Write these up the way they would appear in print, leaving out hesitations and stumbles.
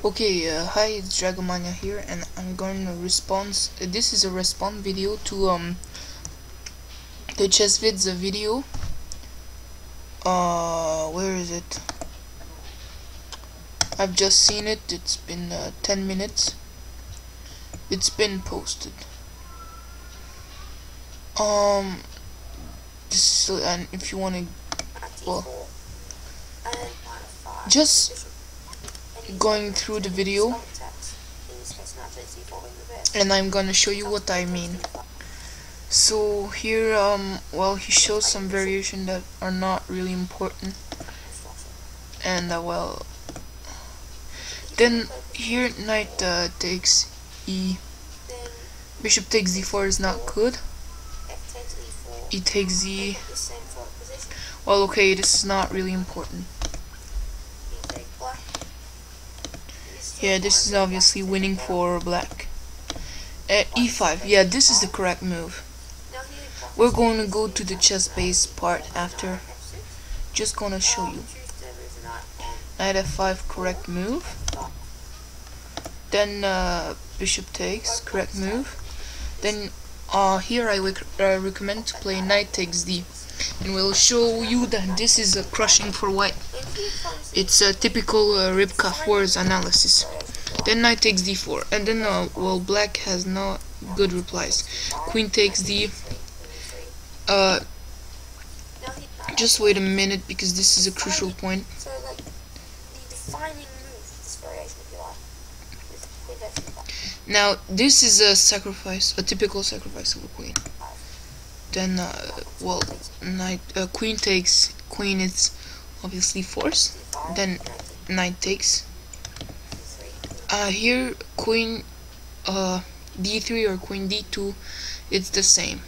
Okay, hi, it's Dragomania here, and I'm going to respond. This is a response video to the chesvids video. Where is it? I've just seen it. It's been 10 minutes. It's been posted. This and if you want to, well, just going through the video, and I'm gonna show you what I mean. So here, well, he shows some variation that are not really important, and well, then here knight takes e, bishop takes d4 is not good. E takes e. Well, okay, this is not really important. Yeah, this is obviously winning for black. E5, yeah, this is the correct move. We're going to go to the chess base part after. Just gonna show you. Knight f5, correct move. Then bishop takes, correct move. Then here I recommend to play knight takes d, and we'll show you that this is a crushing for white. It's a typical Rybka Wars analysis. Then knight takes d4, and then well, black has not good replies. Queen takes d. Just wait a minute, because this is a crucial point. So, like, the defining move, this variation, if you like, is queen f5. Now, this is a sacrifice, a typical sacrifice of a queen. Then, well, queen takes, queen is obviously forced. Then, knight takes. Here, queen d3 or queen d2, it's the same.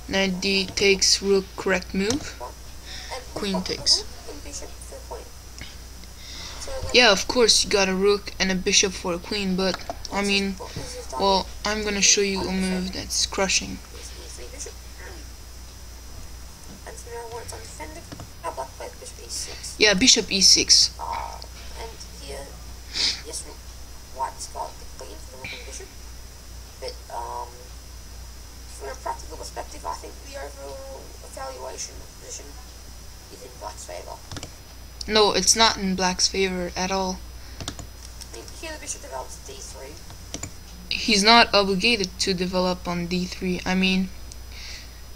Knight d takes, rook, correct move. Queen takes. Yeah, of course you got a rook and a bishop for a queen, but I mean, well, I'm gonna show you a move that's crushing. Yeah, bishop e6. And here, yes, white's got the queen for the rook and bishop, but from a practical perspective, I think the overall evaluation of the position is in black's favour. No, it's not in black's favor at all. I mean, here the bishop develops d3. He's not obligated to develop on d3. I mean,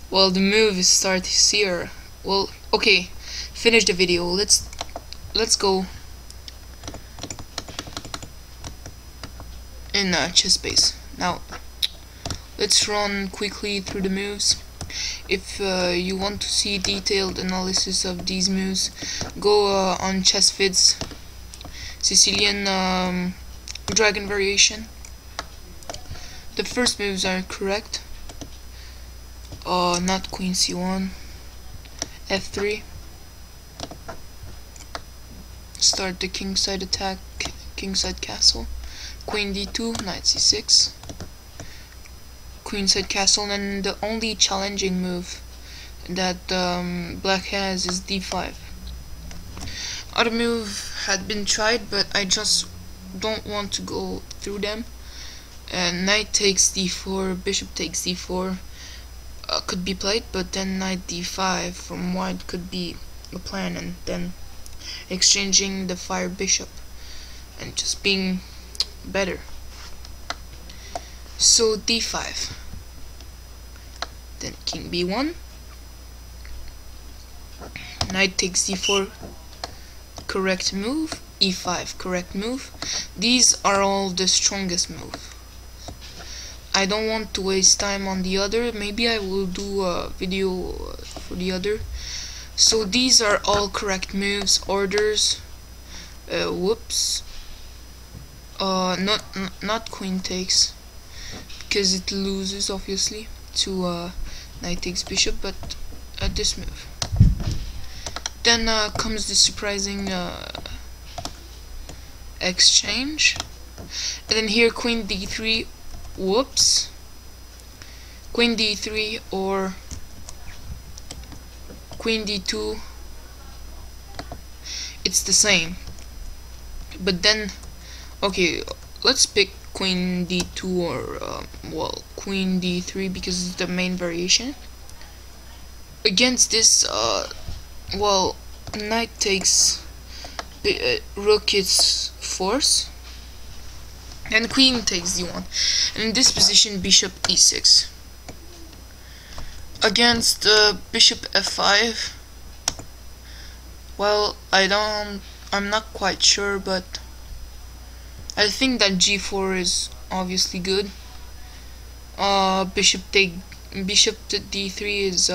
well, the move is start here. Well, okay, finish the video. Let's go in chess base now. Let's run quickly through the moves. If you want to see detailed analysis of these moves, go on chesvids, Sicilian dragon variation. The first moves are correct. Not queen c1, f3. Start the kingside attack, kingside castle. Queen d2, knight c6. Queenside castle, and the only challenging move that black has is d5. Other move had been tried, but I just don't want to go through them. Knight takes d4, bishop takes d4 could be played, but then knight d5 from white could be a plan, and then exchanging the fire bishop and just being better. So d5, then king b1, knight takes d4, correct move, e5, correct move. These are all the strongest moves. I don't want to waste time on the other. Maybe I will do a video for the other. So these are all correct moves, orders. Whoops. Not queen takes, because it loses obviously to knight takes bishop, but this move. Then comes the surprising exchange, and then here queen d3. Whoops. Queen d3 or queen d2. It's the same. but then, okay, let's pick queen d2 or well, queen d3 because it's the main variation. Against this, well, knight takes rook is force, and queen takes d1, and in this position bishop e6. Against bishop f5, well, I'm not quite sure, but I think that g4 is obviously good. Bishop to d3 is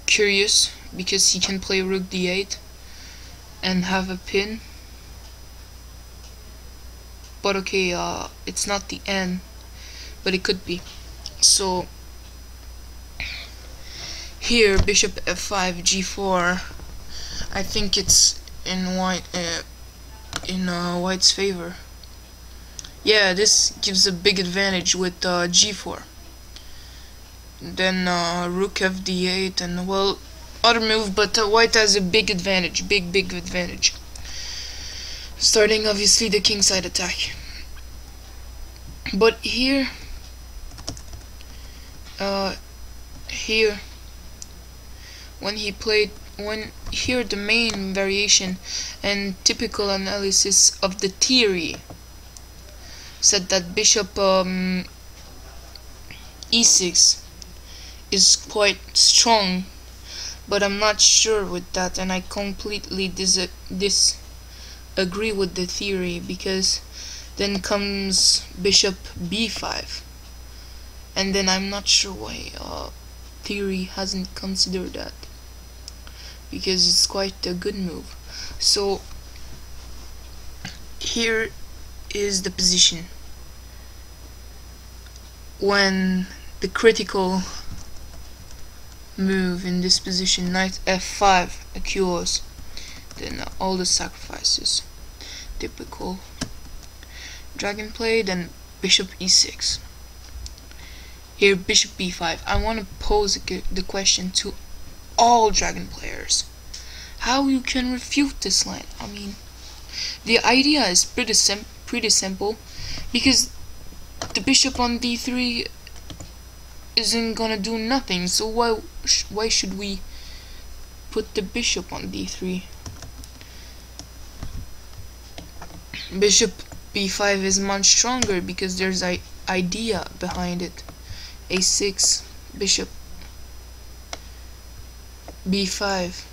curious because he can play rook d8 and have a pin. But okay, it's not the end, but it could be. So here, bishop f5, g4. I think it's in white's favor. Yeah, this gives a big advantage with g4. Then rook fd8, and well, other move, but white has a big advantage, big advantage. Starting obviously the kingside attack. But here, when here the main variation and typical analysis of the theory said that bishop e6 is quite strong, but I'm not sure with that, and I completely disagree with the theory, because then comes bishop b5, and then I'm not sure why theory hasn't considered that, because it's quite a good move. So here is the position when the critical move in this position, knight f5 occurs. Then all the sacrifices, typical dragon play. Then bishop e6. Here bishop b5. I want to pose the question to all dragon players: how you can refute this line? I mean, the idea is pretty simple, because the bishop on d3 isn't gonna do nothing, so why should we put the bishop on d3? Bishop b5 is much stronger because there's an idea behind it. a6, bishop b5.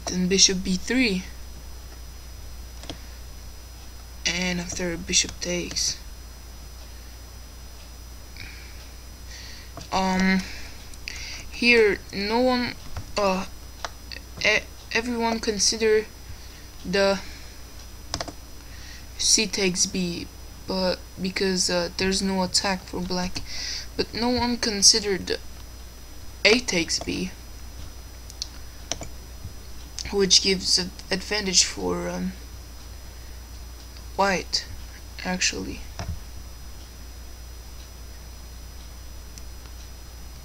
Then bishop b3, and after bishop takes, here no one everyone consider the c takes b, but because there's no attack for black, but no one considered a takes b, which gives an advantage for white, actually.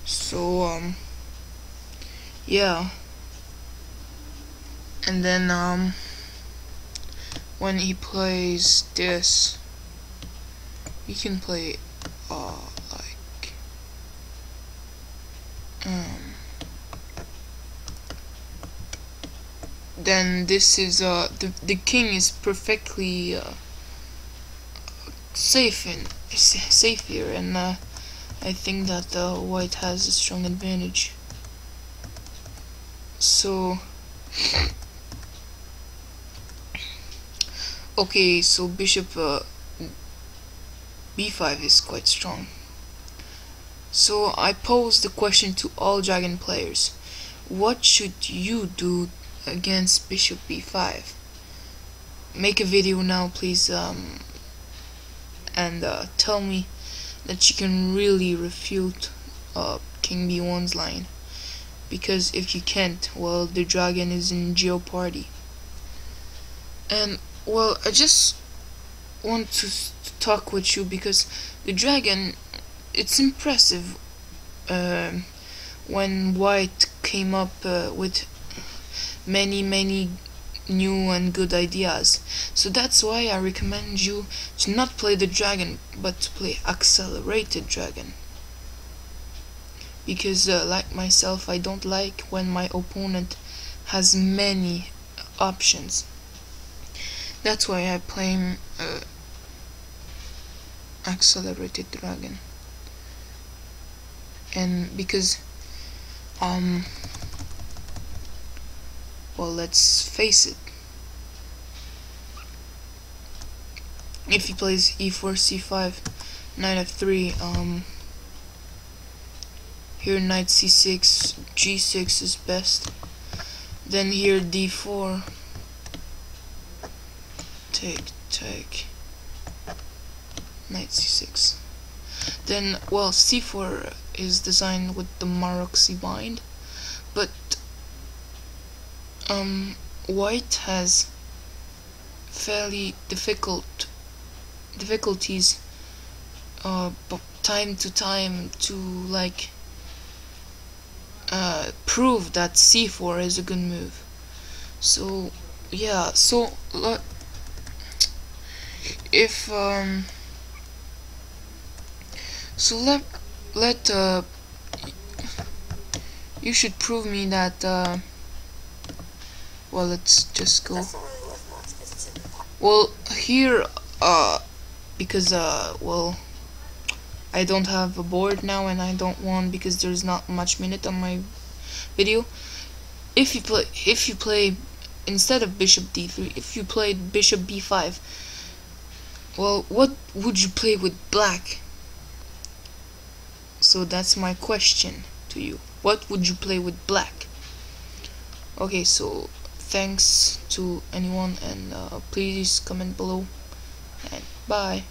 So yeah, and then when he plays this, he can play like then this is the king is perfectly safe here, and I think that white has a strong advantage. So okay, so bishop b5 is quite strong. So I pose the question to all dragon players: what should you do against bishop b5? Make a video now, please, and tell me that you can really refute king b1's line, because if you can't, well, the dragon is in jeopardy. And well, I just want to talk with you because the dragon, it's impressive when white came up with many new and good ideas. So that's why I recommend you to not play the dragon, but to play accelerated dragon. Because like myself, I don't like when my opponent has many options. That's why I play accelerated dragon. And because well, let's face it, if he plays e4 c5 knight f3, here knight c6 g6 is best, then here d4, take knight c6, then well, c4 is designed with the Maroczy bind, but white has fairly difficulties time to time to like prove that c4 is a good move. So yeah, so if so let you should prove me that well, let's just go. That's not really worth much because it's in the pot. Well, here because well, I don't have a board now, and I don't want, because there's not much minute on my video. If you play instead of bishop d3, if you played bishop b5, well, what would you play with black? So that's my question to you. What would you play with black? Okay, so thanks to anyone, and please comment below, and bye.